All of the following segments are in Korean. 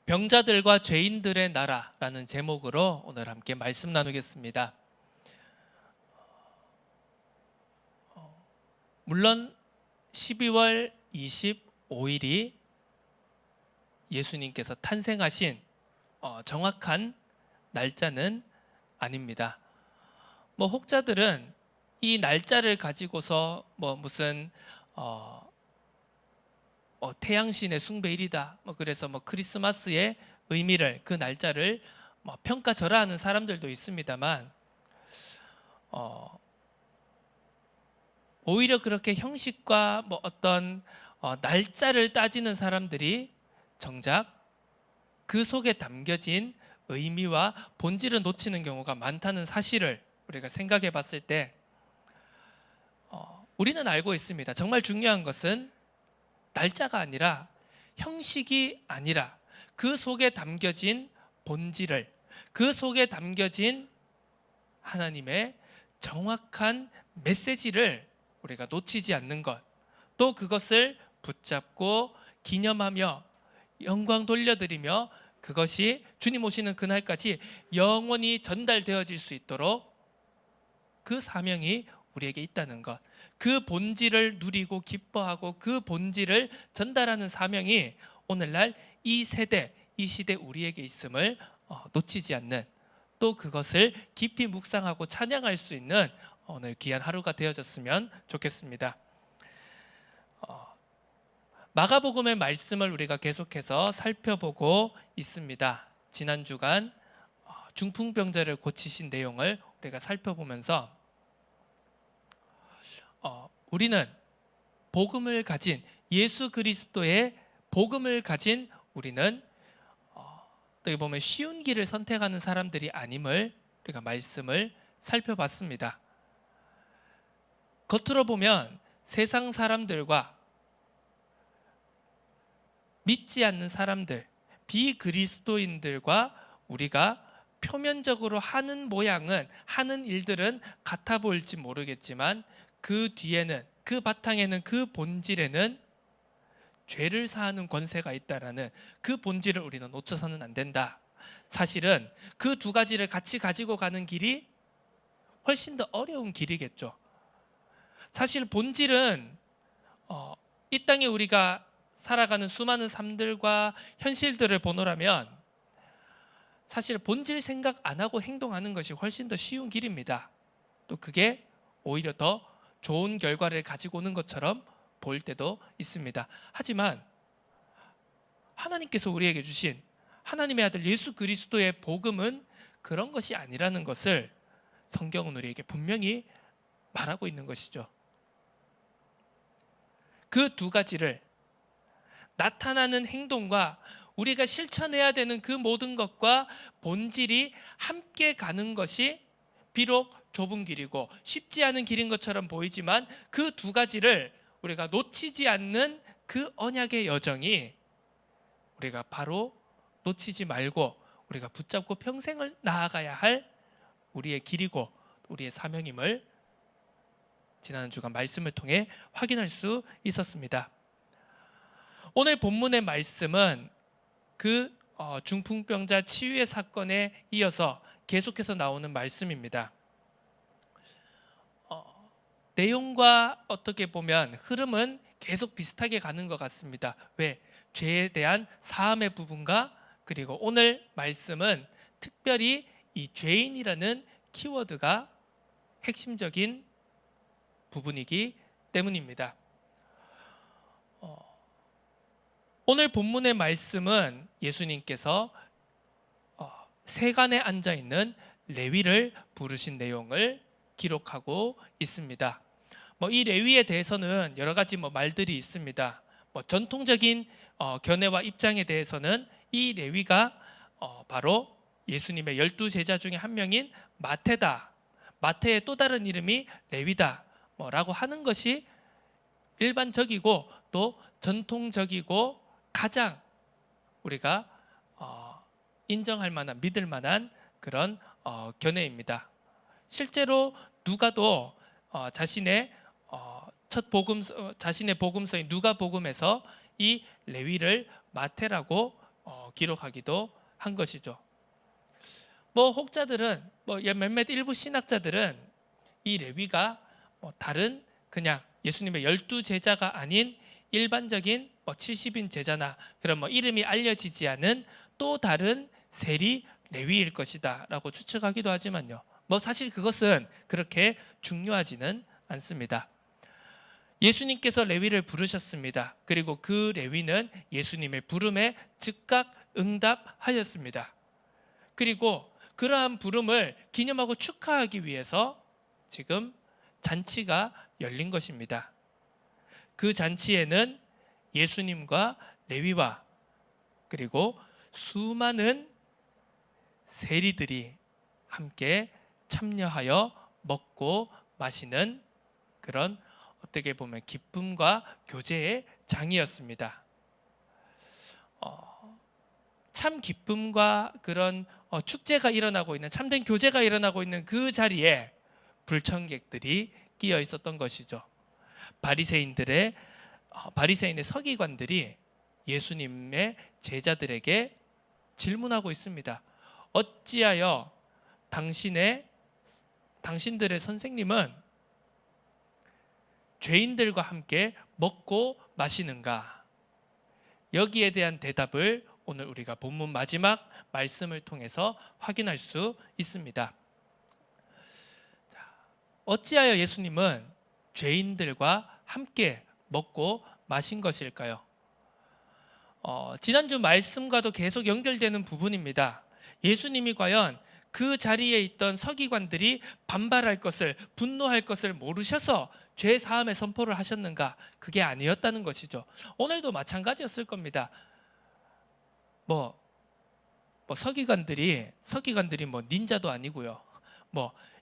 병자들과 죄인들의 나라라는 제목으로 오늘 함께 말씀 나누겠습니다. 물론 12월 25일이 예수님께서 탄생하신 정확한 날짜는 아닙니다. 혹자들은 이 날짜를 가지고서 무슨 태양신의 숭배일이다. 그래서 크리스마스의 의미를 그 날짜를 평가절하하는 사람들도 있습니다만 오히려 그렇게 형식과 어떤 날짜를 따지는 사람들이 정작 그 속에 담겨진 의미와 본질을 놓치는 경우가 많다는 사실을 우리가 생각해 봤을 때 우리는 알고 있습니다. 정말 중요한 것은 날짜가 아니라 형식이 아니라 그 속에 담겨진 본질을, 그 속에 담겨진 하나님의 정확한 메시지를 우리가 놓치지 않는 것, 또 그것을 붙잡고 기념하며 영광 돌려드리며 그것이 주님 오시는 그날까지 영원히 전달되어질 수 있도록 그 사명이 우리에게 있다는 것, 그 본질을 누리고 기뻐하고 그 본질을 전달하는 사명이 오늘날 이 세대, 이 시대 우리에게 있음을 놓치지 않는, 또 그것을 깊이 묵상하고 찬양할 수 있는 오늘 귀한 하루가 되어졌으면 좋겠습니다. 마가복음의 말씀을 우리가 계속해서 살펴보고 있습니다. 지난 주간 중풍병자를 고치신 내용을 우리가 살펴보면서 우리는 복음을 가진, 예수 그리스도의 복음을 가진 우리는 어떻게 보면 쉬운 길을 선택하는 사람들이 아님을 우리가 말씀을 살펴봤습니다. 겉으로 보면 세상 사람들과 믿지 않는 사람들, 비그리스도인들과 우리가 표면적으로 하는 모양은, 하는 일들은 같아 보일지 모르겠지만 그 뒤에는, 그 바탕에는, 그 본질에는 죄를 사하는 권세가 있다라는 그 본질을 우리는 놓쳐서는 안 된다. 사실은 그 두 가지를 같이 가지고 가는 길이 훨씬 더 어려운 길이겠죠. 사실 본질은 이 땅에 우리가 살아가는 수많은 삶들과 현실들을 보노라면 사실 본질 생각 안 하고 행동하는 것이 훨씬 더 쉬운 길입니다. 또 그게 오히려 더 좋은 결과를 가지고 오는 것처럼 보일 때도 있습니다. 하지만 하나님께서 우리에게 주신 하나님의 아들 예수 그리스도의 복음은 그런 것이 아니라는 것을 성경은 우리에게 분명히 말하고 있는 것이죠. 그 두 가지를, 나타나는 행동과 우리가 실천해야 되는 그 모든 것과 본질이 함께 가는 것이 비록 좁은 길이고 쉽지 않은 길인 것처럼 보이지만 그 두 가지를 우리가 놓치지 않는 그 언약의 여정이 우리가 바로 놓치지 말고 우리가 붙잡고 평생을 나아가야 할 우리의 길이고 우리의 사명임을 지난 주간 말씀을 통해 확인할 수 있었습니다. 오늘 본문의 말씀은 그 중풍병자 치유의 사건에 이어서 계속해서 나오는 말씀입니다. 내용과 어떻게 보면 흐름은 계속 비슷하게 가는 것 같습니다. 왜? 죄에 대한 사함의 부분과 그리고 오늘 말씀은 특별히 이 죄인이라는 키워드가 핵심적인 부분이기 때문입니다. 오늘 본문의 말씀은 예수님께서 세간에 앉아 있는 레위를 부르신 내용을 기록하고 있습니다. 이 레위에 대해서는 여러 가지 말들이 있습니다. 전통적인 견해와 입장에 대해서는 이 레위가 바로 예수님의 12제자 중에 한 명인 마태다. 마태의 또 다른 이름이 레위다. 라고 하는 것이 일반적이고 또 전통적이고 가장 우리가 인정할 만한, 믿을 만한 그런 견해입니다. 실제로 누가도 자신의 복음서인 누가복음에서 이 레위를 마태라고 기록하기도 한 것이죠. 뭐 혹자들은 몇몇 일부 신학자들은 이 레위가 다른 그냥 예수님의 12제자가 아닌 일반적인 70인 제자나 그런 이름이 알려지지 않은 또 다른 세리 레위일 것이다 라고 추측하기도 하지만요, 사실 그것은 그렇게 중요하지는 않습니다. 예수님께서 레위를 부르셨습니다. 그리고 그 레위는 예수님의 부름에 즉각 응답하였습니다. 그리고 그러한 부름을 기념하고 축하하기 위해서 지금 잔치가 열린 것입니다. 그 잔치에는 예수님과 레위와 그리고 수많은 세리들이 함께 참여하여 먹고 마시는 그런 어떻게 보면 기쁨과 교제의 장이었습니다. 참 기쁨과 그런 축제가 일어나고 있는, 참된 교제가 일어나고 있는 그 자리에 불청객들이 끼어 있었던 것이죠. 바리새인의 서기관들이 예수님의 제자들에게 질문하고 있습니다. 어찌하여 당신들의 선생님은 죄인들과 함께 먹고 마시는가? 여기에 대한 대답을 오늘 우리가 본문 마지막 말씀을 통해서 확인할 수 있습니다. 어찌하여 예수님은 죄인들과 함께 먹고 마신 것일까요? 지난주 말씀과도 계속 연결되는 부분입니다. 예수님이 과연 그 자리에 있던 서기관들이 반발할 것을, 분노할 것을 모르셔서 죄 사함의 선포를 하셨는가? 그게 아니었다는 것이죠. 오늘도 마찬가지였을 겁니다. 서기관들이 닌자도 아니고요.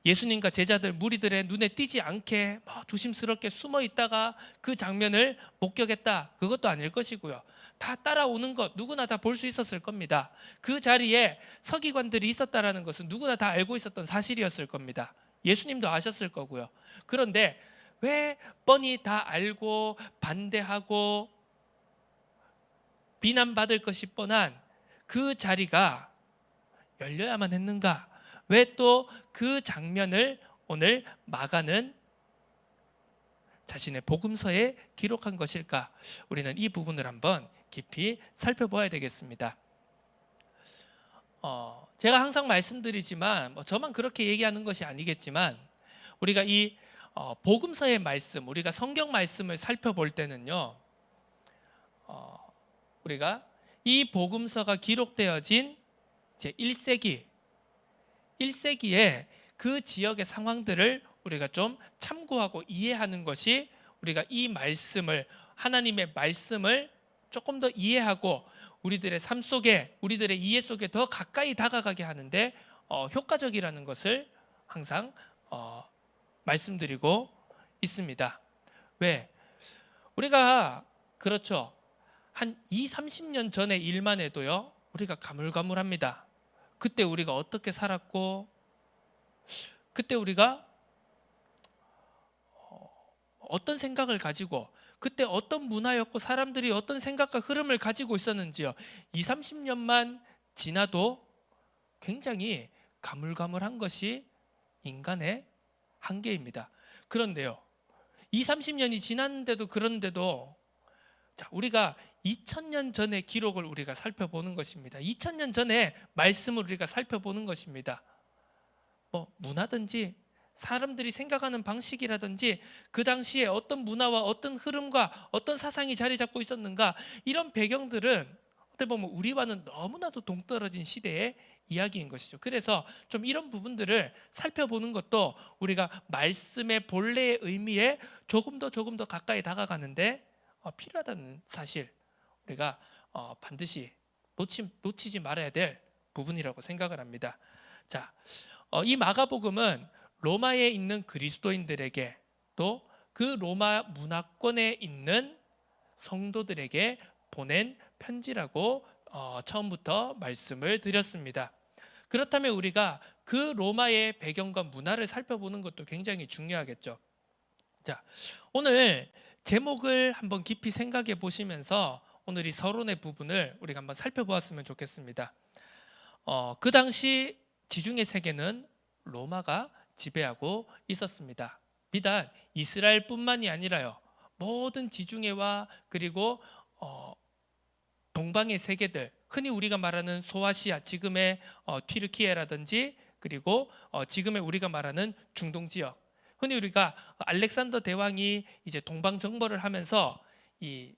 예수님과 제자들 무리들의 눈에 띄지 않게 조심스럽게 숨어 있다가 그 장면을 목격했다, 그것도 아닐 것이고요. 다 따라오는 것 누구나 다 볼 수 있었을 겁니다. 그 자리에 서기관들이 있었다라는 것은 누구나 다 알고 있었던 사실이었을 겁니다. 예수님도 아셨을 거고요. 그런데 왜 뻔히 다 알고 반대하고 비난받을 것이 뻔한 그 자리가 열려야만 했는가? 왜 또 그 장면을 오늘 마가는 자신의 복음서에 기록한 것일까? 우리는 이 부분을 한번 깊이 살펴봐야 되겠습니다. 제가 항상 말씀드리지만 저만 그렇게 얘기하는 것이 아니겠지만 우리가 이 복음서의 말씀, 우리가 성경 말씀을 살펴볼 때는요, 우리가 이 복음서가 기록되어진 제 1세기에 그 지역의 상황들을 우리가 좀 참고하고 이해하는 것이 우리가 이 말씀을, 하나님의 말씀을 조금 더 이해하고 우리들의 삶 속에, 우리들의 이해 속에 더 가까이 다가가게 하는데 효과적이라는 것을 항상 말씀드리고 있습니다. 왜? 우리가 그렇죠. 한 20-30년 전의 일만 해도요, 우리가 가물가물합니다. 그때 우리가 어떻게 살았고, 그때 우리가 어떤 생각을 가지고, 그때 어떤 문화였고 사람들이 어떤 생각과 흐름을 가지고 있었는지요, 20-30년만 지나도 굉장히 가물가물한 것이 인간의 한계입니다. 그런데요, 20-30년이 지났는데도, 그런데도 우리가 2000년 전의 기록을 우리가 살펴보는 것입니다. 2000년 전의 말씀을 우리가 살펴보는 것입니다. 문화든지 사람들이 생각하는 방식이라든지 그 당시에 어떤 문화와 어떤 흐름과 어떤 사상이 자리 잡고 있었는가, 이런 배경들은 어떻게 보면 우리와는 너무나도 동떨어진 시대의 이야기인 것이죠. 그래서 좀 이런 부분들을 살펴보는 것도 우리가 말씀의 본래의 의미에 조금 더 가까이 다가가는데 필요하다는 사실, 우리가 반드시 놓치지 말아야 될 부분이라고 생각을 합니다. 이 마가복음은 로마에 있는 그리스도인들에게, 또 그 로마 문화권에 있는 성도들에게 보낸 편지라고 처음부터 말씀을 드렸습니다. 그렇다면 우리가 그 로마의 배경과 문화를 살펴보는 것도 굉장히 중요하겠죠. 오늘 제목을 한번 깊이 생각해 보시면서 오늘 이 서론의 부분을 우리가 한번 살펴보았으면 좋겠습니다. 그 당시 지중해 세계는 로마가 지배하고 있었습니다. 비단 이스라엘뿐만이 아니라요, 모든 지중해와 그리고 동방의 세계들, 흔히 우리가 말하는 소아시아, 지금의 튀르키예라든지 그리고 지금의 우리가 말하는 중동 지역, 흔히 우리가 알렉산더 대왕이 이제 동방 정벌을 하면서 이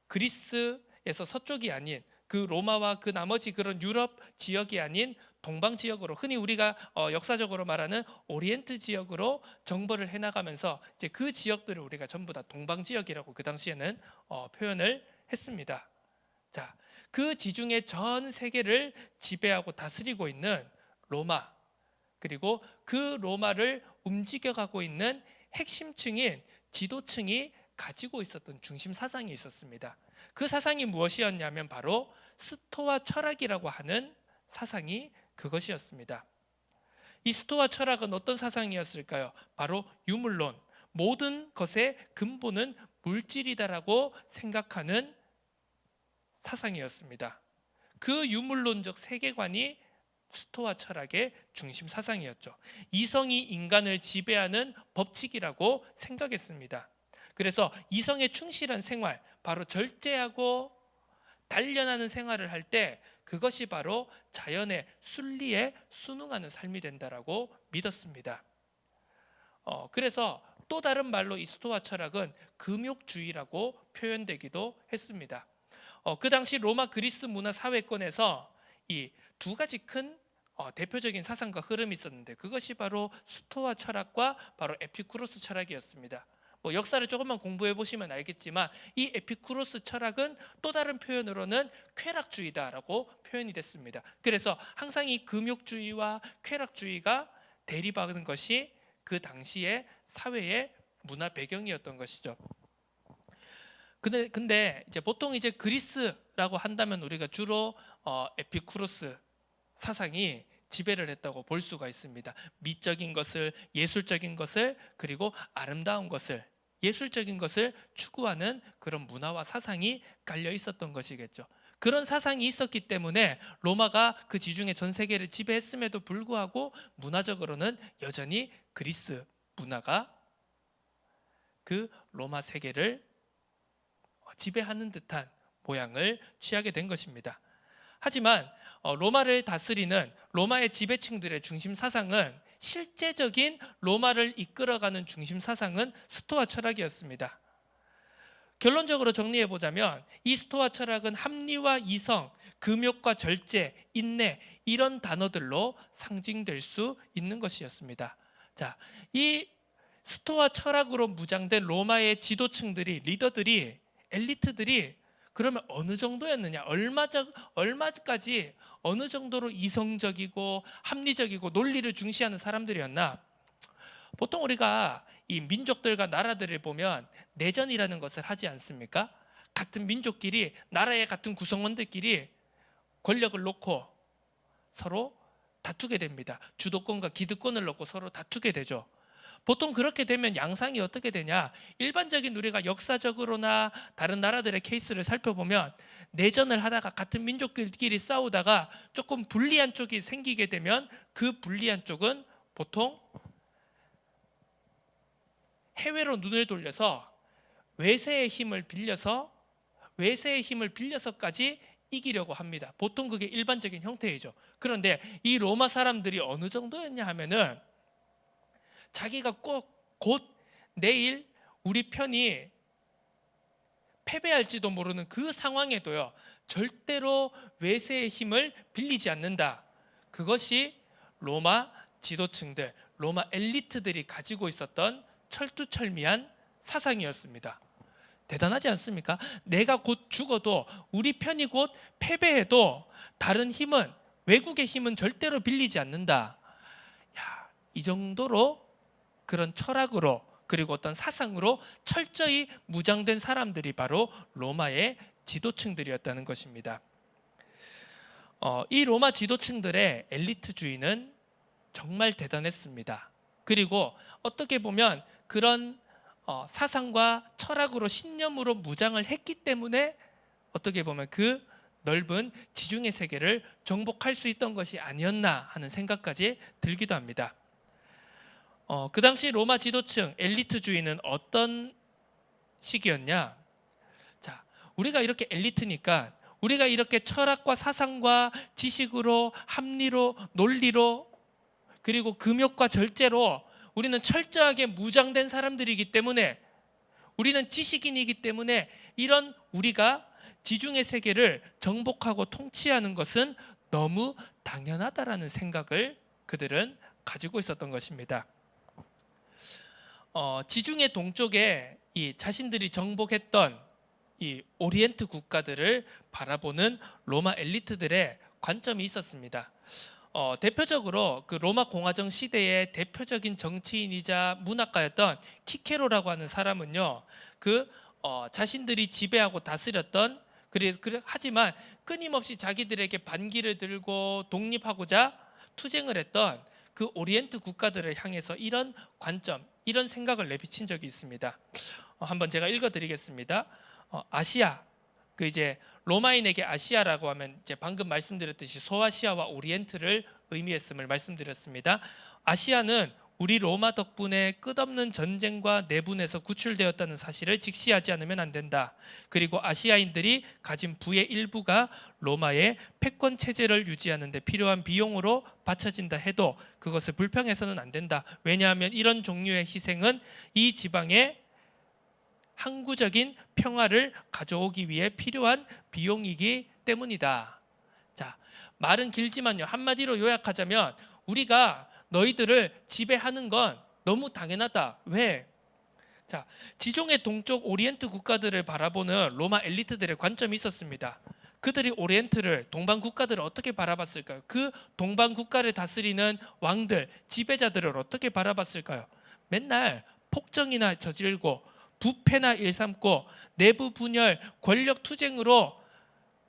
그리스에서 서쪽이 아닌 그 로마와 그 나머지 그런 유럽 지역이 아닌 동방 지역으로, 흔히 우리가 역사적으로 말하는 오리엔트 지역으로 정벌을 해나가면서 이제 그 지역들을 우리가 전부 다 동방 지역이라고 그 당시에는 표현을 했습니다. 자, 그 지중해 전 세계를 지배하고 다스리고 있는 로마, 그리고 그 로마를 움직여가고 있는 핵심층인 지도층이 가지고 있었던 중심 사상이 있었습니다. 그 사상이 무엇이었냐면 바로 스토아 철학이라고 하는 사상이 그것이었습니다. 이 스토아 철학은 어떤 사상이었을까요? 바로 유물론, 모든 것의 근본은 물질이다라고 생각하는 사상이었습니다. 그 유물론적 세계관이 스토아 철학의 중심 사상이었죠. 이성이 인간을 지배하는 법칙이라고 생각했습니다. 그래서 이성에 충실한 생활, 바로 절제하고 단련하는 생활을 할 때 그것이 바로 자연의 순리에 순응하는 삶이 된다라고 믿었습니다. 그래서 또 다른 말로 이 스토아 철학은 금욕주의라고 표현되기도 했습니다. 그 당시 로마 그리스 문화 사회권에서 이 두 가지 큰 대표적인 사상과 흐름이 있었는데, 그것이 바로 스토아 철학과 바로 에피쿠로스 철학이었습니다. 역사를 조금만 공부해 보시면 알겠지만 이 에피쿠로스 철학은 또 다른 표현으로는 쾌락주의다라고 표현이 됐습니다. 그래서 항상 이 금욕주의와 쾌락주의가 대립하는 것이 그 당시의 사회의 문화 배경이었던 것이죠. 근데 이제 보통 이제 그리스라고 한다면 우리가 주로 에피쿠로스 사상이 지배를 했다고 볼 수가 있습니다. 미적인 것을, 예술적인 것을, 그리고 아름다운 것을, 예술적인 것을 추구하는 그런 문화와 사상이 깔려 있었던 것이겠죠. 그런 사상이 있었기 때문에 로마가 그 지중해 전 세계를 지배했음에도 불구하고 문화적으로는 여전히 그리스 문화가 그 로마 세계를 지배하는 듯한 모양을 취하게 된 것입니다. 하지만 로마를 다스리는 로마의 지배층들의 중심 사상은, 실제적인 로마를 이끌어가는 중심 사상은 스토아 철학이었습니다. 결론적으로 정리해 보자면 이 스토아 철학은 합리와 이성, 금욕과 절제, 인내, 이런 단어들로 상징될 수 있는 것이었습니다. 자, 이 스토아 철학으로 무장된 로마의 지도층들이, 리더들이, 엘리트들이 그러면 어느 정도였느냐, 얼마까지 어느 정도로 이성적이고 합리적이고 논리를 중시하는 사람들이었나? 보통 우리가 이 민족들과 나라들을 보면 내전이라는 것을 하지 않습니까? 같은 민족끼리, 나라의 같은 구성원들끼리 권력을 놓고 서로 다투게 됩니다. 주도권과 기득권을 놓고 서로 다투게 되죠. 보통 그렇게 되면 양상이 어떻게 되냐? 일반적인 우리가 역사적으로나 다른 나라들의 케이스를 살펴보면 내전을 하다가 같은 민족끼리 싸우다가 조금 불리한 쪽이 생기게 되면 그 불리한 쪽은 보통 해외로 눈을 돌려서 외세의 힘을 빌려서까지 이기려고 합니다. 보통 그게 일반적인 형태이죠. 그런데 이 로마 사람들이 어느 정도였냐 하면은 자기가 곧 내일 우리 편이 패배할지도 모르는 그 상황에도요, 절대로 외세의 힘을 빌리지 않는다. 그것이 로마 지도층들, 로마 엘리트들이 가지고 있었던 철두철미한 사상이었습니다. 대단하지 않습니까? 내가 곧 죽어도, 우리 편이 곧 패배해도 다른 힘은, 외국의 힘은 절대로 빌리지 않는다. 이 정도로 그런 철학으로, 그리고 어떤 사상으로 철저히 무장된 사람들이 바로 로마의 지도층들이었다는 것입니다. 이 로마 지도층들의 엘리트주의는 정말 대단했습니다. 그리고 어떻게 보면 그런 사상과 철학으로 신념으로 무장을 했기 때문에 어떻게 보면 그 넓은 지중해 세계를 정복할 수 있던 것이 아니었나 하는 생각까지 들기도 합니다. 그 당시 로마 지도층 엘리트주의는 어떤 시기였냐? 자, 우리가 이렇게 엘리트니까 우리가 이렇게 철학과 사상과 지식으로 합리로 논리로 그리고 금욕과 절제로 우리는 철저하게 무장된 사람들이기 때문에 우리는 지식인이기 때문에 이런 우리가 지중해 세계를 정복하고 통치하는 것은 너무 당연하다라는 생각을 그들은 가지고 있었던 것입니다. 지중해 동쪽에 이 자신들이 정복했던 이 오리엔트 국가들을 바라보는 로마 엘리트들의 관점이 있었습니다. 대표적으로 그 로마 공화정 시대의 대표적인 정치인이자 문학가였던 키케로라고 하는 사람은요, 자신들이 지배하고 다스렸던 하지만 끊임없이 자기들에게 반기를 들고 독립하고자 투쟁을 했던 그 오리엔트 국가들을 향해서 이런 관점, 이런 생각을 내비친 적이 있습니다. 한번 제가 읽어드리겠습니다. 아시아, 이제 로마인에게 아시아라고 하면 이제 방금 말씀드렸듯이 소아시아와 오리엔트를 의미했음을 말씀드렸습니다. 아시아는 우리 로마 덕분에 끝없는 전쟁과 내분에서 구출되었다는 사실을 직시하지 않으면 안 된다. 그리고 아시아인들이 가진 부의 일부가 로마의 패권 체제를 유지하는 데 필요한 비용으로 바쳐진다 해도 그것을 불평해서는 안 된다. 왜냐하면 이런 종류의 희생은 이 지방의 항구적인 평화를 가져오기 위해 필요한 비용이기 때문이다. 자, 말은 길지만요. 한마디로 요약하자면 우리가 너희들을 지배하는 건 너무 당연하다. 왜? 자, 지중해 동쪽 오리엔트 국가들을 바라보는 로마 엘리트들의 관점이 있었습니다. 그들이 오리엔트를, 동방 국가들을 어떻게 바라봤을까요? 그 동방 국가를 다스리는 왕들, 지배자들을 어떻게 바라봤을까요? 맨날 폭정이나 저질고 부패나 일삼고 내부 분열, 권력 투쟁으로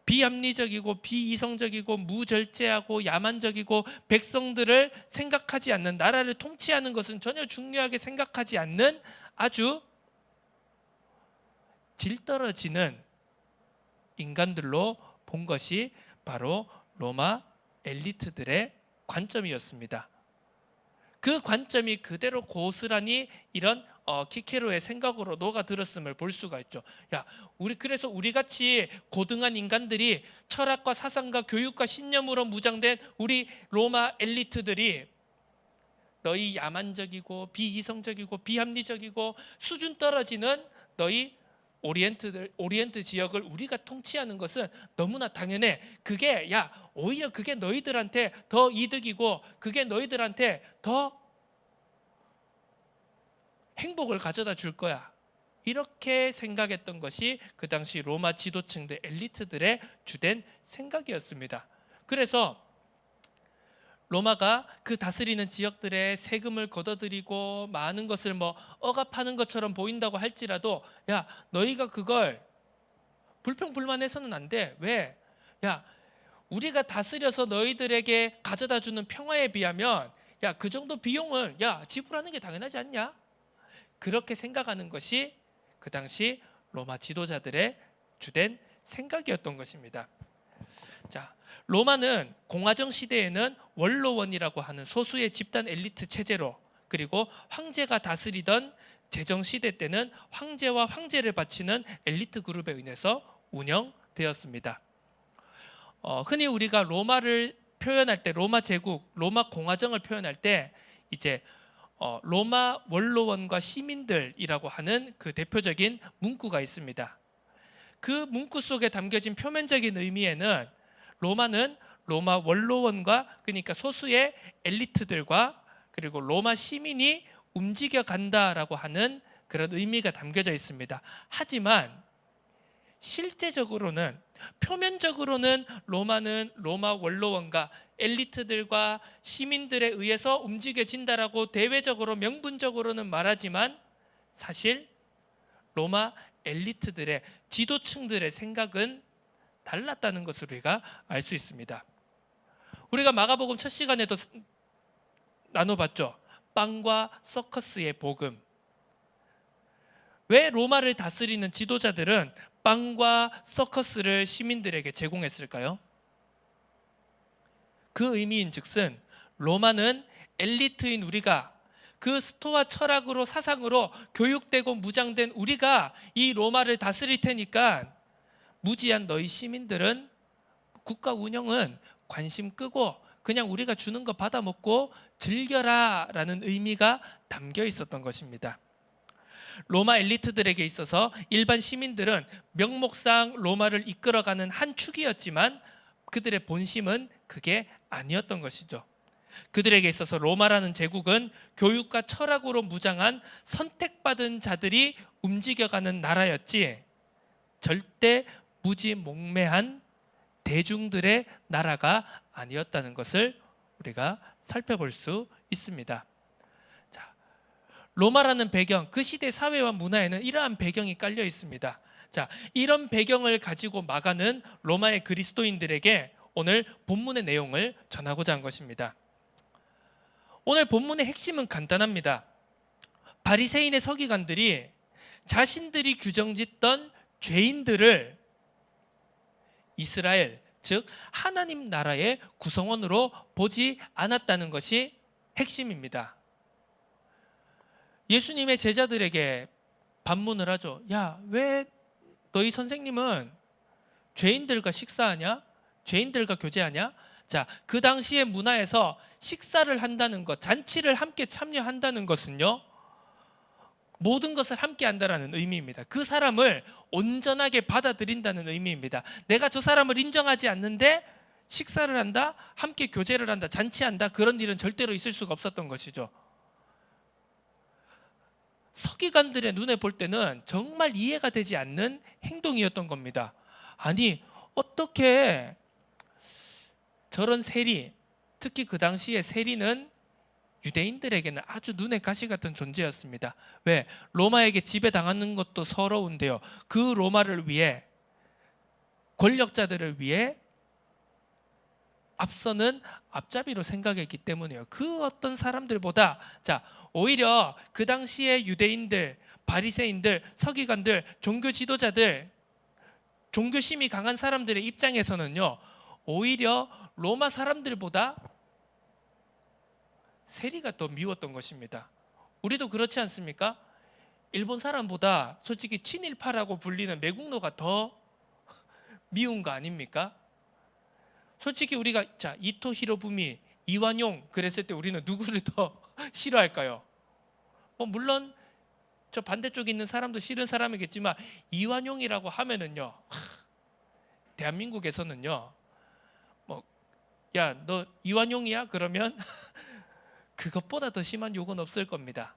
비합리적이고 비이성적이고 무절제하고 야만적이고 백성들을 생각하지 않는, 나라를 통치하는 것은 전혀 중요하게 생각하지 않는 아주 질 떨어지는 인간들로 본 것이 바로 로마 엘리트들의 관점이었습니다. 그 관점이 그대로 고스란히 이런 키케로의 생각으로 녹아들었음을 볼 수가 있죠. 그래서 우리 같이 고등한 인간들이 철학과 사상과 교육과 신념으로 무장된 우리 로마 엘리트들이 너희 야만적이고 비이성적이고 비합리적이고 수준 떨어지는 너희 오리엔트 지역을 우리가 통치하는 것은 너무나 당연해. 오히려 그게 너희들한테 더 이득이고 그게 너희들한테 더 행복을 가져다 줄 거야. 이렇게 생각했던 것이 그 당시 로마 지도층들 엘리트들의 주된 생각이었습니다. 그래서 로마가 그 다스리는 지역들에 세금을 걷어들이고 많은 것을 억압하는 것처럼 보인다고 할지라도 너희가 그걸 불평불만해서는 안 돼. 왜? 우리가 다스려서 너희들에게 가져다 주는 평화에 비하면 그 정도 비용은 지불하는 게 당연하지 않냐? 그렇게 생각하는 것이 그 당시 로마 지도자들의 주된 생각이었던 것입니다. 자, 로마는 공화정 시대에는 원로원이라고 하는 소수의 집단 엘리트 체제로, 그리고 황제가 다스리던 제정 시대 때는 황제와 황제를 바치는 엘리트 그룹에 의해서 운영되었습니다. 흔히 우리가 로마를 표현할 때, 로마 제국, 로마 공화정을 표현할 때 이제 로마 원로원과 시민들이라고 하는 그 대표적인 문구가 있습니다. 그 문구 속에 담겨진 표면적인 의미에는 로마는 로마 원로원과, 그러니까 소수의 엘리트들과 그리고 로마 시민이 움직여 간다라고 하는 그런 의미가 담겨져 있습니다. 하지만 실제적으로는, 표면적으로는 로마는 로마 원로원과 엘리트들과 시민들에 의해서 움직여진다라고 대외적으로 명분적으로는 말하지만 사실 로마 엘리트들의, 지도층들의 생각은 달랐다는 것을 우리가 알 수 있습니다. 우리가 마가복음 첫 시간에도 나눠봤죠. 빵과 서커스의 복음. 왜 로마를 다스리는 지도자들은 빵과 서커스를 시민들에게 제공했을까요? 그 의미인즉슨 로마는 엘리트인 우리가, 그 스토아 철학으로 사상으로 교육되고 무장된 우리가 이 로마를 다스릴 테니까 무지한 너희 시민들은 국가 운영은 관심 끄고 그냥 우리가 주는 거 받아 먹고 즐겨라 라는 의미가 담겨 있었던 것입니다. 로마 엘리트들에게 있어서 일반 시민들은 명목상 로마를 이끌어가는 한 축이었지만 그들의 본심은 그게 아니었던 것이죠. 그들에게 있어서 로마라는 제국은 교육과 철학으로 무장한 선택받은 자들이 움직여가는 나라였지 절대 무지몽매한 대중들의 나라가 아니었다는 것을 우리가 살펴볼 수 있습니다. 자, 로마라는 배경, 그 시대 사회와 문화에는 이러한 배경이 깔려 있습니다. 자, 이런 배경을 가지고 막아는 로마의 그리스도인들에게 오늘 본문의 내용을 전하고자 한 것입니다. 오늘 본문의 핵심은 간단합니다. 바리새인의 서기관들이 자신들이 규정짓던 죄인들을 이스라엘, 즉 하나님 나라의 구성원으로 보지 않았다는 것이 핵심입니다. 예수님의 제자들에게 반문을 하죠. 야, 왜 너희 선생님은 죄인들과 식사하냐? 죄인들과 교제하냐? 자, 그 당시의 문화에서 식사를 한다는 것, 잔치를 함께 참여한다는 것은요, 모든 것을 함께 한다는 의미입니다. 그 사람을 온전하게 받아들인다는 의미입니다. 내가 저 사람을 인정하지 않는데 식사를 한다, 함께 교제를 한다, 잔치한다, 그런 일은 절대로 있을 수가 없었던 것이죠. 서기관들의 눈에 볼 때는 정말 이해가 되지 않는 행동이었던 겁니다. 아니, 어떻게 저런 세리, 특히 그 당시에 세리는 유대인들에게는 아주 눈에 가시 같은 존재였습니다. 왜? 로마에게 지배당하는 것도 서러운데요, 그 로마를 위해, 권력자들을 위해 앞서는 앞잡이로 생각했기 때문이에요. 그 어떤 사람들보다, 자, 오히려 그 당시에 유대인들, 바리새인들, 서기관들, 종교 지도자들, 종교심이 강한 사람들의 입장에서는요, 오히려 로마 사람들보다 세리가 더 미웠던 것입니다. 우리도 그렇지 않습니까? 일본 사람보다 솔직히 친일파라고 불리는 매국노가 더 미운 거 아닙니까? 솔직히 우리가 자, 이토 히로부미, 이완용 그랬을 때 우리는 누구를 더 싫어할까요? 물론 저 반대쪽에 있는 사람도 싫은 사람이겠지만 이완용이라고 하면은요, 대한민국에서는요, 야, 너 이완용이야? 그러면 그것보다 더 심한 욕은 없을 겁니다.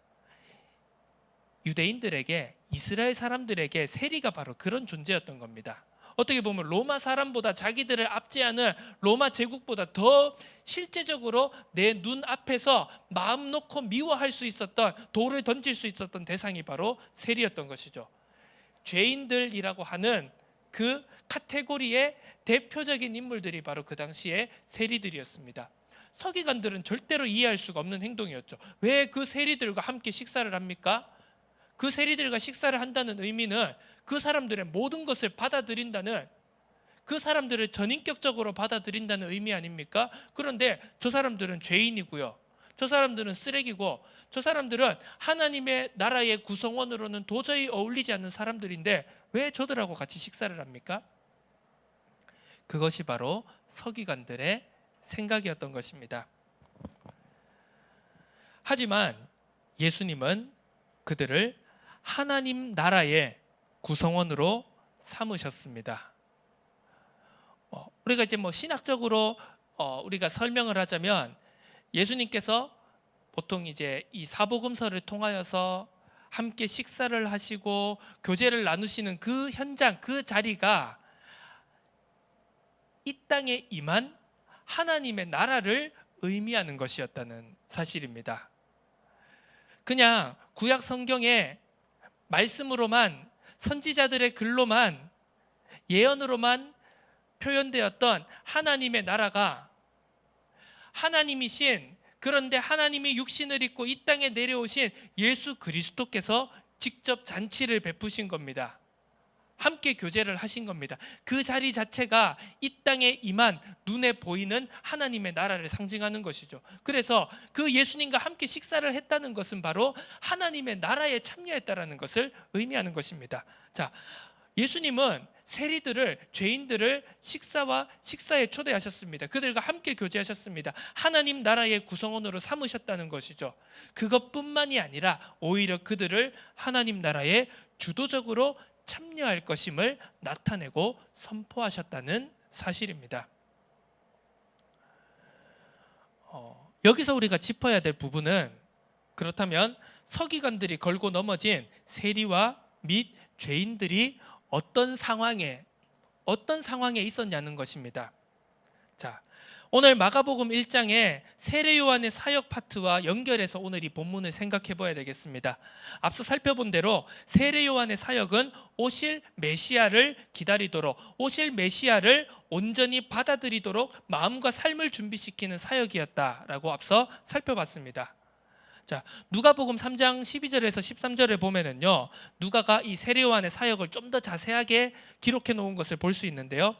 유대인들에게, 이스라엘 사람들에게 세리가 바로 그런 존재였던 겁니다. 어떻게 보면 로마 사람보다, 자기들을 압제하는 로마 제국보다 더 실제적으로 내 눈앞에서 마음 놓고 미워할 수 있었던, 돌을 던질 수 있었던 대상이 바로 세리였던 것이죠. 죄인들이라고 하는 그 카테고리의 대표적인 인물들이 바로 그 당시에 세리들이었습니다. 서기관들은 절대로 이해할 수가 없는 행동이었죠. 왜 그 세리들과 함께 식사를 합니까? 그 세리들과 식사를 한다는 의미는 그 사람들의 모든 것을 받아들인다는, 그 사람들을 전인격적으로 받아들인다는 의미 아닙니까? 그런데 저 사람들은 죄인이고요, 저 사람들은 쓰레기고, 저 사람들은 하나님의 나라의 구성원으로는 도저히 어울리지 않는 사람들인데 왜 저들하고 같이 식사를 합니까? 그것이 바로 서기관들의 생각이었던 것입니다. 하지만 예수님은 그들을 하나님 나라의 구성원으로 삼으셨습니다. 우리가 이제 신학적으로 우리가 설명을 하자면, 예수님께서 보통 이제 이 사복음서를 통하여서 함께 식사를 하시고 교제를 나누시는 그 현장, 그 자리가 이 땅에 임한 하나님의 나라를 의미하는 것이었다는 사실입니다. 그냥 구약 성경의 말씀으로만, 선지자들의 글로만, 예언으로만 표현되었던 하나님의 나라가 하나님이신, 그런데 하나님이 육신을 입고 이 땅에 내려오신 예수 그리스도께서 직접 잔치를 베푸신 겁니다. 함께 교제를 하신 겁니다. 그 자리 자체가 이 땅에 임한 눈에 보이는 하나님의 나라를 상징하는 것이죠. 그래서 그 예수님과 함께 식사를 했다는 것은 바로 하나님의 나라에 참여했다라는 것을 의미하는 것입니다. 자, 예수님은 세리들을, 죄인들을 식사에 초대하셨습니다. 그들과 함께 교제하셨습니다. 하나님 나라의 구성원으로 삼으셨다는 것이죠. 그것뿐만이 아니라 오히려 그들을 하나님 나라에 주도적으로 참여할 것임을 나타내고 선포하셨다는 사실입니다. 여기서 우리가 짚어야 될 부분은, 그렇다면 서기관들이 걸고 넘어진 세리와 및 죄인들이 어떤 상황에 있었냐는 것입니다. 자, 오늘 마가복음 1장의 세례 요한의 사역 파트와 연결해서 오늘 이 본문을 생각해 봐야 되겠습니다. 앞서 살펴본 대로 세례 요한의 사역은 오실 메시아를 기다리도록, 오실 메시아를 온전히 받아들이도록 마음과 삶을 준비시키는 사역이었다라고 앞서 살펴봤습니다. 자, 누가복음 3장 12절에서 13절을 보면은요, 누가가 이 세례 요한의 사역을 좀 더 자세하게 기록해 놓은 것을 볼 수 있는데요.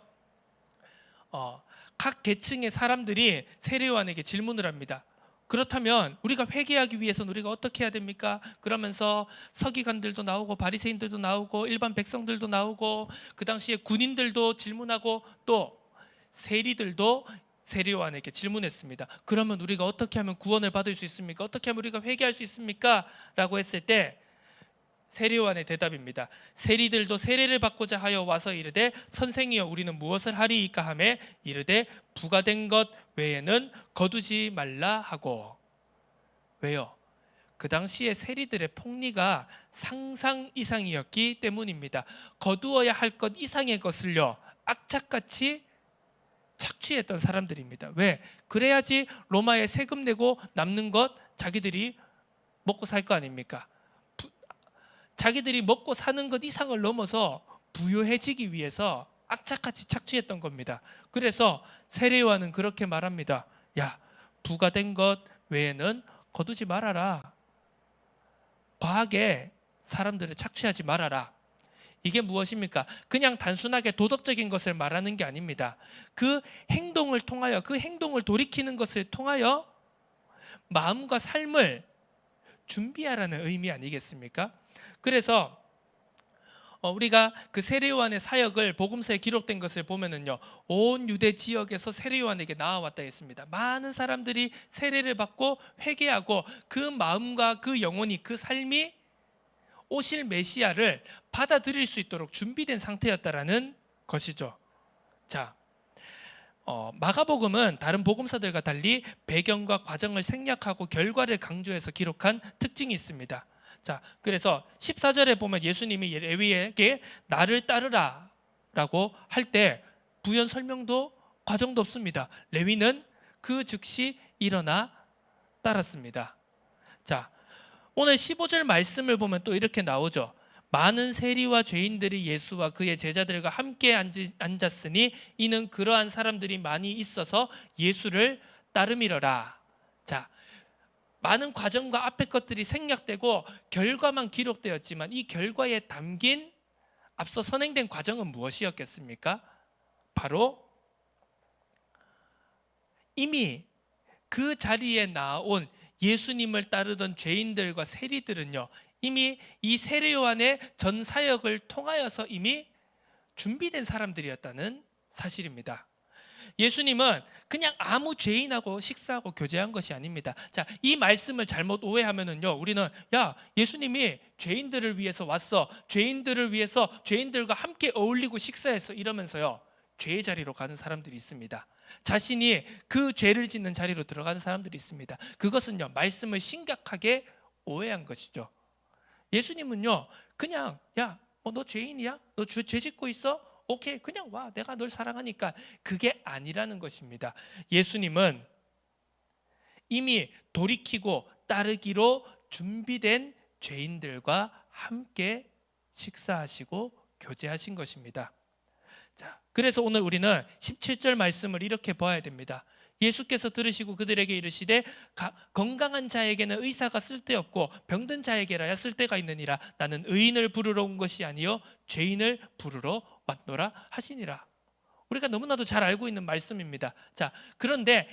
각 계층의 사람들이 세례 요한에게 질문을 합니다. 그렇다면 우리가 회개하기 위해서는 우리가 어떻게 해야 됩니까? 그러면서 서기관들도 나오고 바리새인들도 나오고 일반 백성들도 나오고 그 당시에 군인들도 질문하고 또 세리들도 세례 요한에게 질문했습니다. 그러면 우리가 어떻게 하면 구원을 받을 수 있습니까? 어떻게 하면 우리가 회개할 수 있습니까? 라고 했을 때 세례 요한의 대답입니다. 세리들도 세례를 받고자 하여 와서 이르되 선생이여 우리는 무엇을 하리이까 하매 이르되 부가된 것 외에는 거두지 말라 하고. 왜요? 그 당시에 세리들의 폭리가 상상 이상이었기 때문입니다. 거두어야 할 것 이상의 것을요 악착같이 착취했던 사람들입니다. 왜? 그래야지 로마에 세금 내고 남는 것 자기들이 먹고 살 거 아닙니까? 자기들이 먹고 사는 것 이상을 넘어서 부유해지기 위해서 악착같이 착취했던 겁니다. 그래서 세례 요한은 그렇게 말합니다. 야, 부가된 것 외에는 거두지 말아라. 과하게 사람들을 착취하지 말아라. 이게 무엇입니까? 그냥 단순하게 도덕적인 것을 말하는 게 아닙니다. 그 행동을 통하여, 그 행동을 돌이키는 것을 통하여 마음과 삶을 준비하라는 의미 아니겠습니까? 그래서 우리가 그 세례 요한의 사역을 복음서에 기록된 것을 보면은요, 온 유대 지역에서 세례 요한에게 나와왔다 했습니다. 많은 사람들이 세례를 받고 회개하고 그 마음과 그 영혼이, 그 삶이 오실 메시아를 받아들일 수 있도록 준비된 상태였다라는 것이죠. 자, 마가복음은 다른 복음서들과 달리 배경과 과정을 생략하고 결과를 강조해서 기록한 특징이 있습니다. 자, 그래서 14절에 보면 예수님이 레위에게 나를 따르라 라고 할 때 부연 설명도 과정도 없습니다. 레위는 그 즉시 일어나 따랐습니다. 자, 오늘 15절 말씀을 보면 또 이렇게 나오죠. 많은 세리와 죄인들이 예수와 그의 제자들과 함께 앉았으니 이는 그러한 사람들이 많이 있어서 예수를 따름이러라. 자, 많은 과정과 앞의 것들이 생략되고 결과만 기록되었지만 이 결과에 담긴 앞서 선행된 과정은 무엇이었겠습니까? 바로 이미 그 자리에 나온 예수님을 따르던 죄인들과 세리들은요, 이미 이 세례 요한의 전 사역을 통하여서 이미 준비된 사람들이었다는 사실입니다. 예수님은 그냥 아무 죄인하고 식사하고 교제한 것이 아닙니다. 자, 이 말씀을 잘못 오해하면은요, 우리는 야, 예수님이 죄인들을 위해서 왔어, 죄인들을 위해서 죄인들과 함께 어울리고 식사했어 이러면서요, 죄의 자리로 가는 사람들이 있습니다. 자신이 그 죄를 짓는 자리로 들어가는 사람들이 있습니다. 그것은요, 말씀을 심각하게 오해한 것이죠. 예수님은요, 그냥 야, 너 죄인이야? 너 죄 짓고 있어? 오케이, 그냥 와, 내가 널 사랑하니까. 그게 아니라는 것입니다. 예수님은 이미 돌이키고 따르기로 준비된 죄인들과 함께 식사하시고 교제하신 것입니다. 자, 그래서 오늘 우리는 17절 말씀을 이렇게 봐야 됩니다. 예수께서 들으시고 그들에게 이르시되 건강한 자에게는 의사가 쓸데없고 병든 자에게라야 쓸데가 있느니라. 나는 의인을 부르러 온 것이 아니요 죄인을 부르러 왔노라 하시니라. 우리가 너무나도 잘 알고 있는 말씀입니다. 자, 그런데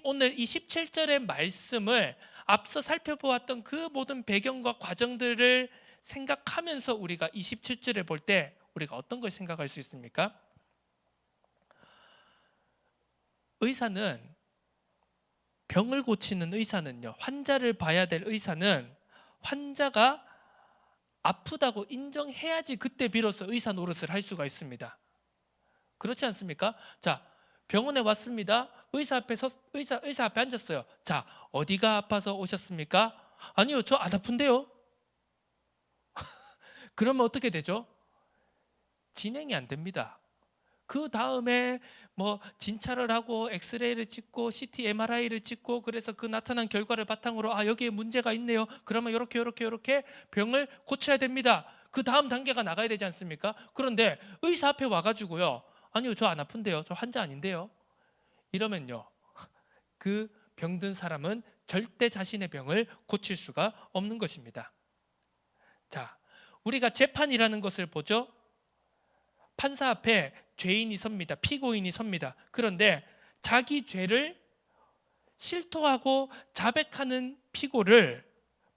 오늘 이 17절의 말씀을 앞서 살펴보았던 그 모든 배경과 과정들을 생각하면서 우리가 27절에 볼 때 우리가 어떤 걸 생각할 수 있습니까? 의사는, 병을 고치는 의사는요, 환자를 봐야 될 의사는 환자가 아프다고 인정해야지 그때 비로소 의사 노릇을 할 수가 있습니다. 그렇지 않습니까? 자, 병원에 왔습니다. 의사 앞에 앉았어요. 자, 어디가 아파서 오셨습니까? 아니요, 저 안 아픈데요. 그러면 어떻게 되죠? 진행이 안 됩니다. 그 다음에 뭐 진찰을 하고 엑스레이를 찍고 CT, MRI를 찍고 그래서 그 나타난 결과를 바탕으로 여기에 문제가 있네요. 그러면 이렇게 병을 고쳐야 됩니다. 그 다음 단계가 나가야 되지 않습니까? 그런데 의사 앞에 와가지고요. 아니요, 저 안 아픈데요. 저 환자 아닌데요. 이러면요, 그 병든 사람은 절대 자신의 병을 고칠 수가 없는 것입니다. 자, 우리가 재판이라는 것을 보죠. 판사 앞에 죄인이 섭니다. 피고인이 섭니다. 그런데 자기 죄를 실토하고 자백하는 피고를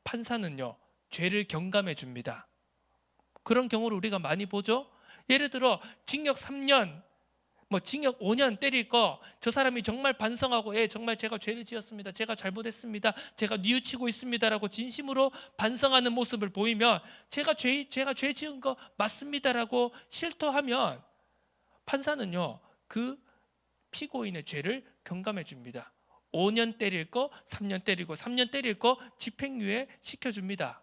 판사는요, 죄를 경감해 줍니다. 그런 경우를 우리가 많이 보죠. 예를 들어 징역 3년, 징역 5년 때릴 거 저 사람이 정말 반성하고 정말 제가 죄를 지었습니다. 제가 잘못했습니다. 제가 뉘우치고 있습니다라고 진심으로 반성하는 모습을 보이면 제가 죄 지은 거 맞습니다라고 실토하면 판사는요, 그 피고인의 죄를 경감해 줍니다. 5년 때릴 거 3년 때리고 3년 때릴 거 집행유예 시켜줍니다.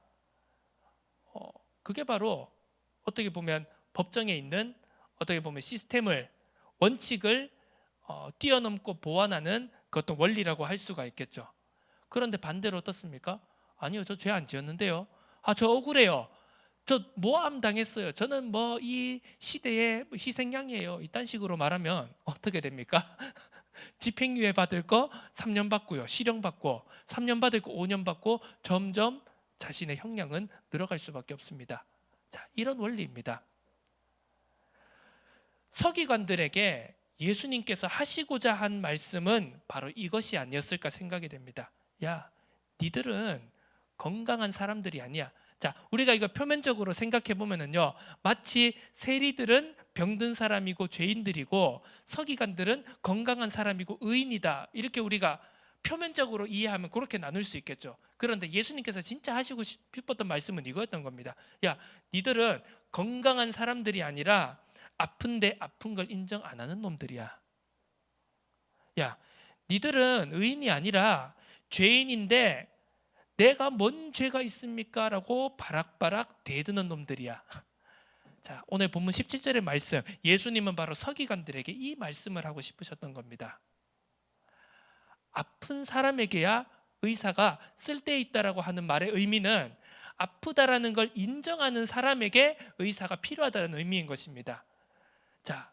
그게 바로 어떻게 보면 법정에 있는 어떻게 보면 시스템을, 원칙을 뛰어넘고 보완하는 그 어떤 원리라고 할 수가 있겠죠. 그런데 반대로 어떻습니까? 아니요, 저 죄 안 지었는데요. 저 억울해요. 저 모함 당했어요. 저는 이 시대의 희생양이에요. 이딴 식으로 말하면 어떻게 됩니까? 집행유예 받을 거 3년 받고요. 실형 받고 3년 받을 거 5년 받고 점점 자신의 형량은 늘어갈 수밖에 없습니다. 자, 이런 원리입니다. 서기관들에게 예수님께서 하시고자 한 말씀은 바로 이것이 아니었을까 생각이 됩니다. 야, 니들은 건강한 사람들이 아니야. 자, 우리가 이거 표면적으로 생각해 보면은요, 마치 세리들은 병든 사람이고 죄인들이고 서기관들은 건강한 사람이고 의인이다, 이렇게 우리가 표면적으로 이해하면 그렇게 나눌 수 있겠죠. 그런데 예수님께서 진짜 하시고 싶었던 말씀은 이거였던 겁니다. 야, 니들은 건강한 사람들이 아니라 아픈데 아픈 걸 인정 안 하는 놈들이야. 야, 니들은 의인이 아니라 죄인인데 내가 뭔 죄가 있습니까? 라고 바락바락 대드는 놈들이야. 자, 오늘 본문 17절의 말씀, 예수님은 바로 서기관들에게 이 말씀을 하고 싶으셨던 겁니다. 아픈 사람에게야 의사가 쓸데있다라고 하는 말의 의미는 아프다라는 걸 인정하는 사람에게 의사가 필요하다는 의미인 것입니다. 자,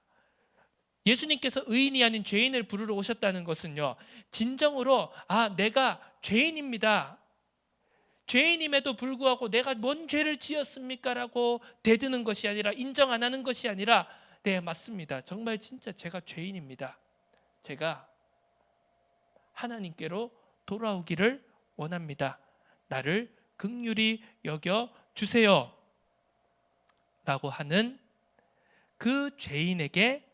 예수님께서 의인이 아닌 죄인을 부르러 오셨다는 것은요, 진정으로 내가 죄인입니다, 죄인임에도 불구하고 내가 뭔 죄를 지었습니까? 라고 대드는 것이 아니라, 인정 안 하는 것이 아니라, 네, 맞습니다, 정말 진짜 제가 죄인입니다, 제가 하나님께로 돌아오기를 원합니다, 나를 긍휼히 여겨주세요 라고 하는 그 죄인에게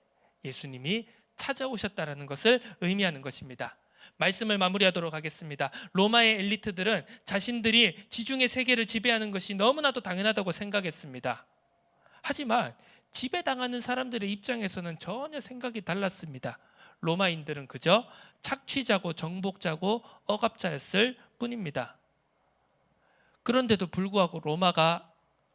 예수님이 찾아오셨다는 것을 의미하는 것입니다. 말씀을 마무리하도록 하겠습니다. 로마의 엘리트들은 자신들이 지중해 세계를 지배하는 것이 너무나도 당연하다고 생각했습니다. 하지만 지배당하는 사람들의 입장에서는 전혀 생각이 달랐습니다. 로마인들은 그저 착취자고 정복자고 억압자였을 뿐입니다. 그런데도 불구하고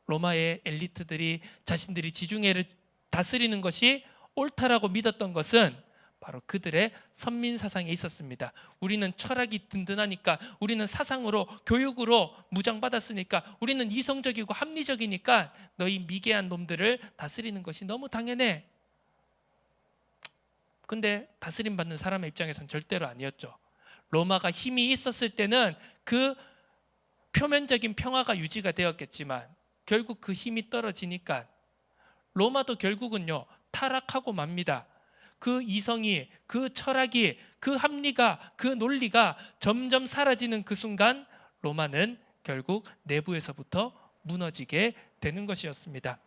로마의 엘리트들이 자신들이 지중해를 다스리는 것이 옳다라고 믿었던 것은 바로 그들의 선민 사상에 있었습니다. 우리는 철학이 든든하니까, 우리는 사상으로, 교육으로 무장받았으니까, 우리는 이성적이고 합리적이니까 너희 미개한 놈들을 다스리는 것이 너무 당연해. 근데 다스림 받는 사람의 입장에선 절대로 아니었죠. 로마가 힘이 있었을 때는 그 표면적인 평화가 유지가 되었겠지만 결국 그 힘이 떨어지니까 로마도 결국은요 타락하고 맙니다. 그 이성이, 그 철학이, 그 합리가, 그 논리가 점점 사라지는 그 순간 로마는 결국 내부에서부터 무너지게 되는 것이었습니다.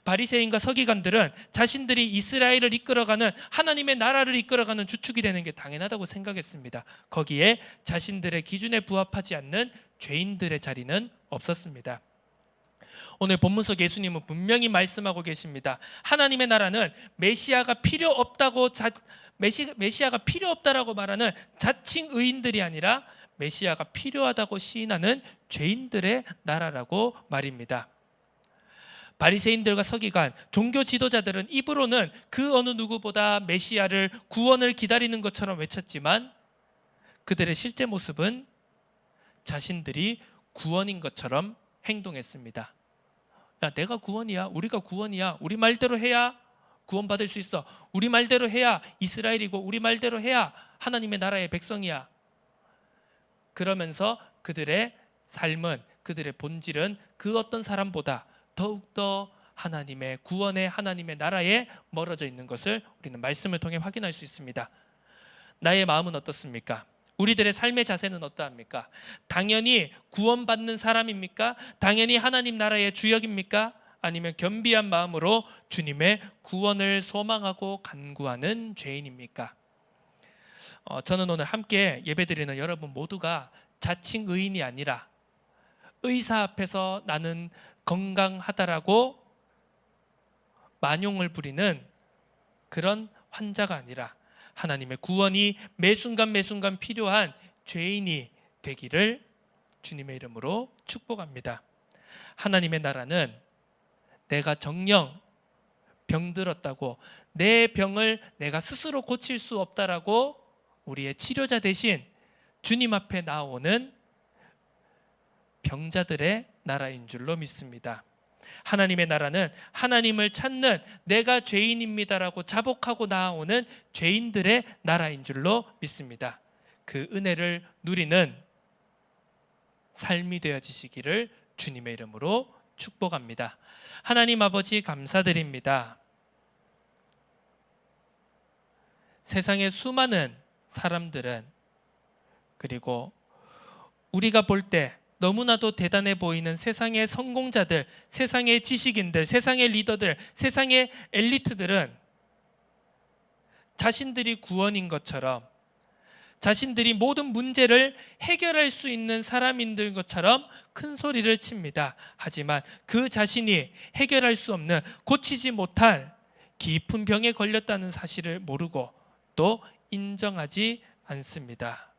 바리새인과 서기관들은 자신들이 이스라엘을 이끌어가는, 하나님의 나라를 이끌어가는 주축이 되는 게 당연하다고 생각했습니다. 거기에 자신들의 기준에 부합하지 않는 죄인들의 자리는 없었습니다. 오늘 본문 속 예수님은 분명히 말씀하고 계십니다. 하나님의 나라는 메시아가 필요 없다고 메시아가 필요 없다라고 말하는 자칭 의인들이 아니라 메시아가 필요하다고 시인하는 죄인들의 나라라고 말입니다. 바리새인들과 서기관, 종교 지도자들은 입으로는 그 어느 누구보다 메시아를, 구원을 기다리는 것처럼 외쳤지만 그들의 실제 모습은 자신들이 구원인 것처럼 행동했습니다. 야, 내가 구원이야, 우리가 구원이야, 우리 말대로 해야 구원받을 수 있어, 우리 말대로 해야 이스라엘이고 우리 말대로 해야 하나님의 나라의 백성이야. 그러면서 그들의 삶은, 그들의 본질은 그 어떤 사람보다 더욱더 하나님의 구원의, 하나님의 나라에 멀어져 있는 것을 우리는 말씀을 통해 확인할 수 있습니다. 나의 마음은 어떻습니까? 우리들의 삶의 자세는 어떠합니까? 당연히 구원받는 사람입니까? 당연히 하나님 나라의 주역입니까? 아니면 겸비한 마음으로 주님의 구원을 소망하고 간구하는 죄인입니까? 저는 오늘 함께 예배드리는 여러분 모두가 자칭 의인이 아니라 의사 앞에서 나는 건강하다라고 만용을 부리는 그런 환자가 아니라 하나님의 구원이 매 순간 매 순간 필요한 죄인이 되기를 주님의 이름으로 축복합니다. 하나님의 나라는 내가 정령 병들었다고, 내 병을 내가 스스로 고칠 수 없다라고 우리의 치료자 대신 주님 앞에 나오는 병자들의 나라인 줄로 믿습니다. 하나님의 나라는 하나님을 찾는, 내가 죄인입니다라고 자복하고 나아오는 죄인들의 나라인 줄로 믿습니다. 그 은혜를 누리는 삶이 되어지시기를 주님의 이름으로 축복합니다. 하나님 아버지 감사드립니다. 세상의 수많은 사람들은, 그리고 우리가 볼 때 너무나도 대단해 보이는 세상의 성공자들, 세상의 지식인들, 세상의 리더들, 세상의 엘리트들은 자신들이 구원인 것처럼, 자신들이 모든 문제를 해결할 수 있는 사람인 것처럼 큰 소리를 칩니다. 하지만 그 자신이 해결할 수 없는, 고치지 못할 깊은 병에 걸렸다는 사실을 모르고 또 인정하지 않습니다.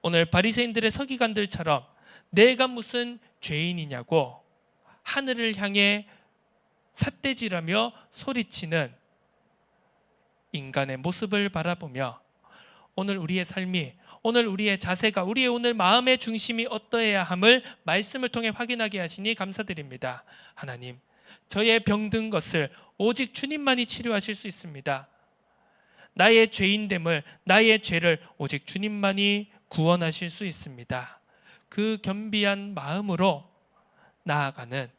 오늘 바리새인들의 서기관들처럼 내가 무슨 죄인이냐고 하늘을 향해 삿대질하며 소리치는 인간의 모습을 바라보며 오늘 우리의 삶이, 오늘 우리의 자세가, 우리의 오늘 마음의 중심이 어떠해야 함을 말씀을 통해 확인하게 하시니 감사드립니다. 하나님, 저의 병든 것을 오직 주님만이 치료하실 수 있습니다. 나의 죄인됨을, 나의 죄를 오직 주님만이 구원하실 수 있습니다. 그 겸비한 마음으로 나아가는,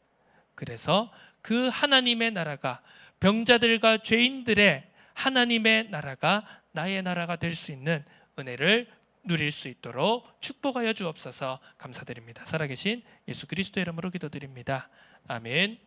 그래서 그 하나님의 나라가, 병자들과 죄인들의 하나님의 나라가 나의 나라가 될 수 있는 은혜를 누릴 수 있도록 축복하여 주옵소서. 감사드립니다. 살아계신 예수 그리스도의 이름으로 기도드립니다. 아멘.